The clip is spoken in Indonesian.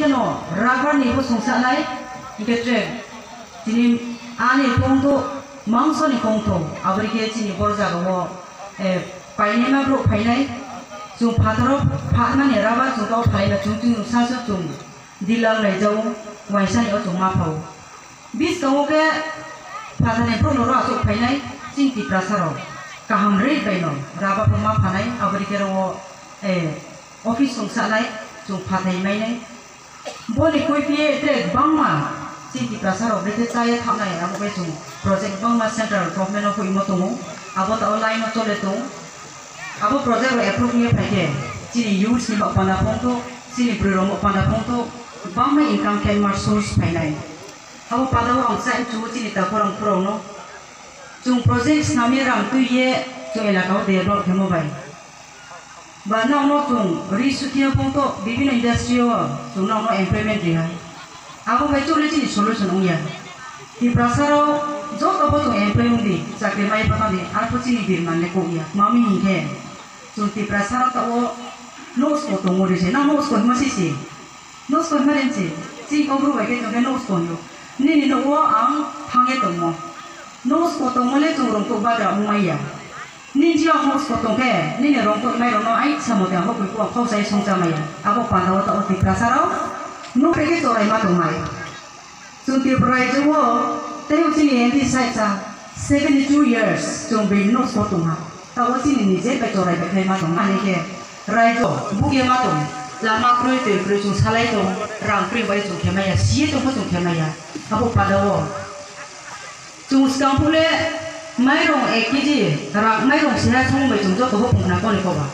keno rubber ni bo songsa lai ike trek jini ani kongto mangso ni kongto abri ke jini borja go paine ma bro painai jung phatharo phana ni rubber jung ko phaina jung jung sa sa jung dilang lai jau waisa ni o jung ma phau bis ko ke phathane bro no ra jung painai jing ti prasaro kaham rei baino rubber pha ma phanai abri ke ro office songsa lai jung phathai mai nai boni koi pie tre bangma city prasaro brete chaya thamnai abo be jung project bangma central government of imo tongo abo ta online no chole to abo project ro approve ni phaike chini youth ni ba pana pongto chini bro mo pana pongto bangma income can mar source phainai abo pada ro angsa chu chini ta korang pro no jung projects nami ram tu ye jung elakao de ro khemo bai ba na no jung risutia pongto bibino industry jung na no employment ri hai abo bai chole chini solution ongya ti prasaro jot abo jung employment di chakri mai pata di alpo chini bir manne ko ya mami hingke jung ti prasaro ta o nos ko tongo ri se na nos ko ma si nos ko ma ren si chi ko bru bai ke jung nos ko yo ni no o ang thange tongo nos ko tongo le jung rong ko ba ra mai ya nin jiang mo ko tong ke nin rong ko mai rong no ai samo ta ho ko ko sai song cha mai abo pa da ta o ti prasaro no pe ke to ai ma to mai chung ti prai jo wo te hu chi ni di sai cha 72 years chung be no ko tong ha ta wo chi ni je pe to rai pe khai ma tong ma ni ke rai jo bu ke ma tong la ma kroi te kroi chung salai tong rang pri bai chung ke mai ya si to ko chung ke mai ya abo pa da wo chung skam pule mai rong ekiji rak mai rong sira chung bai chung jo ko ho pung na ko ni ko ba